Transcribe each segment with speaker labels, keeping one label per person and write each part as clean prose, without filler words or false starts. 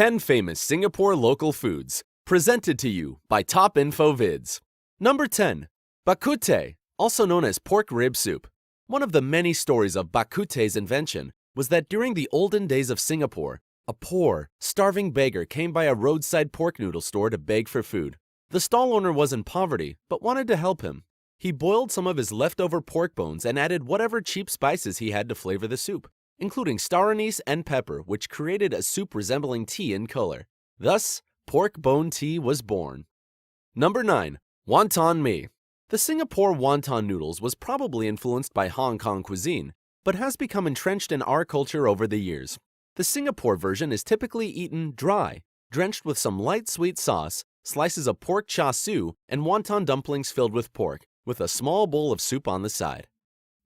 Speaker 1: 10 famous Singapore local foods, presented to you by Top Info Vids. Number 10. Bak kut teh, also known as pork rib soup. One of the many stories of bak kut teh's invention was that during the olden days of Singapore, a poor, starving beggar came by a roadside pork noodle store to beg for food. The stall owner was in poverty, but wanted to help him. He boiled some of his leftover pork bones and added whatever cheap spices he had to flavor the soup, including star anise and pepper, which created a soup resembling tea in color. Thus, pork bone tea was born. Number 9. Wonton mee. The Singapore wonton noodles was probably influenced by Hong Kong cuisine, but has become entrenched in our culture over the years. The Singapore version is typically eaten dry, drenched with some light sweet sauce, slices of pork char siu, and wonton dumplings filled with pork, with a small bowl of soup on the side.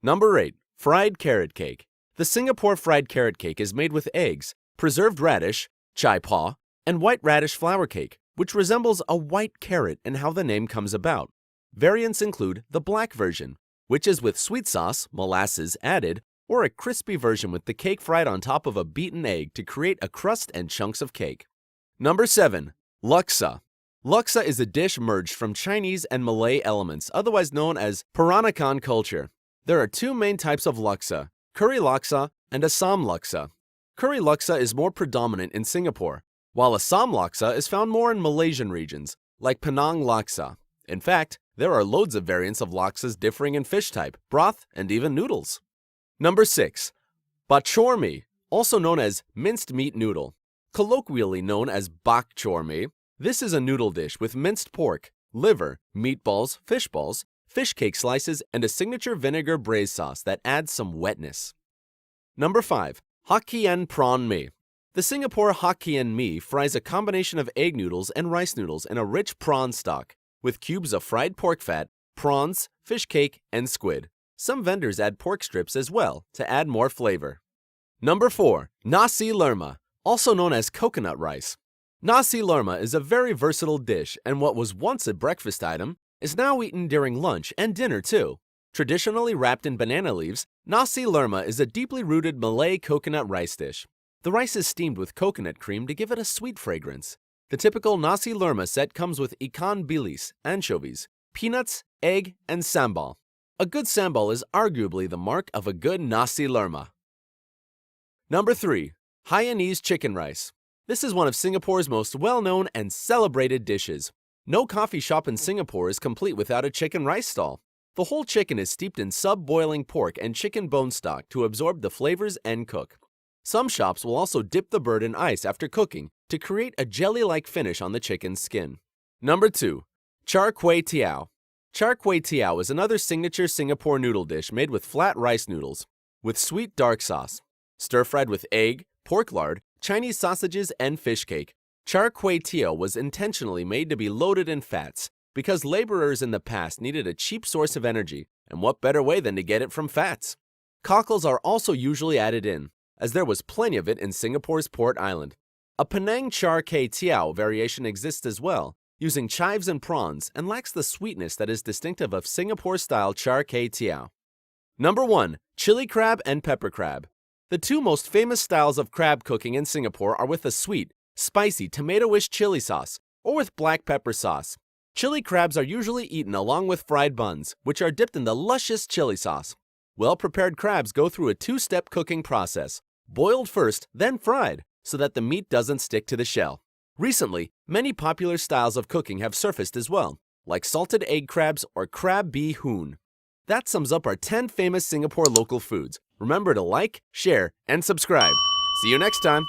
Speaker 1: Number 8. Fried carrot cake. The Singapore fried carrot cake is made with eggs, preserved radish, chai paw, and white radish flour cake, which resembles a white carrot in how the name comes about. Variants include the black version, which is with sweet sauce, molasses added, or a crispy version with the cake fried on top of a beaten egg to create a crust and chunks of cake. Number 7. Laksa. Laksa is a dish merged from Chinese and Malay elements, otherwise known as Peranakan culture. There are two main types of laksa, curry laksa and Assam laksa. Curry laksa is more predominant in Singapore, while Assam laksa is found more in Malaysian regions, like Penang laksa. In fact, there are loads of variants of laksas differing in fish type, broth, and even noodles. Number 6. Bak chor mee, also known as minced meat noodle. Colloquially known as bak chor mee, this is a noodle dish with minced pork, liver, meatballs, fish cake slices, and a signature vinegar braise sauce that adds some wetness. Number 5. Hokkien prawn mee. The Singapore Hokkien mee fries a combination of egg noodles and rice noodles in a rich prawn stock, with cubes of fried pork fat, prawns, fish cake, and squid. Some vendors add pork strips as well to add more flavor. Number 4. Nasi lemak, also known as coconut rice. Nasi lemak is a very versatile dish, and what was once a breakfast item is now eaten during lunch and dinner too. Traditionally wrapped in banana leaves, nasi lemak is a deeply rooted Malay coconut rice dish. The rice is steamed with coconut cream to give it a sweet fragrance. The typical nasi lemak set comes with ikan bilis, anchovies, peanuts, egg, and sambal. A good sambal is arguably the mark of a good nasi lemak. Number 3. Hainanese chicken rice. This is one of Singapore's most well-known and celebrated dishes. No coffee shop in Singapore is complete without a chicken rice stall. The whole chicken is steeped in sub-boiling pork and chicken bone stock to absorb the flavors and cook. Some shops will also dip the bird in ice after cooking to create a jelly-like finish on the chicken's skin. Number 2. Char kway teow. Char kway teow is another signature Singapore noodle dish made with flat rice noodles, with sweet dark sauce. Stir-fried with egg, pork lard, Chinese sausages, and fish cake, char kway teow was intentionally made to be loaded in fats because laborers in the past needed a cheap source of energy, and what better way than to get it from fats? Cockles are also usually added in, as there was plenty of it in Singapore's Port Island. A Penang char kway teow variation exists as well, using chives and prawns, and lacks the sweetness that is distinctive of Singapore-style char kway teow. Number 1. Chili crab and pepper crab. The two most famous styles of crab cooking in Singapore are with a sweet, spicy tomato-ish chili sauce or with black pepper sauce. Chili crabs are usually eaten along with fried buns, which are dipped in the luscious chili sauce. Well-prepared crabs go through a two-step cooking process, boiled first, then fried, so that the meat doesn't stick to the shell. Recently, many popular styles of cooking have surfaced as well, like salted egg crabs or crab bee hoon. That sums up our 10 famous Singapore local foods. Remember to like, share, and subscribe. See you next time.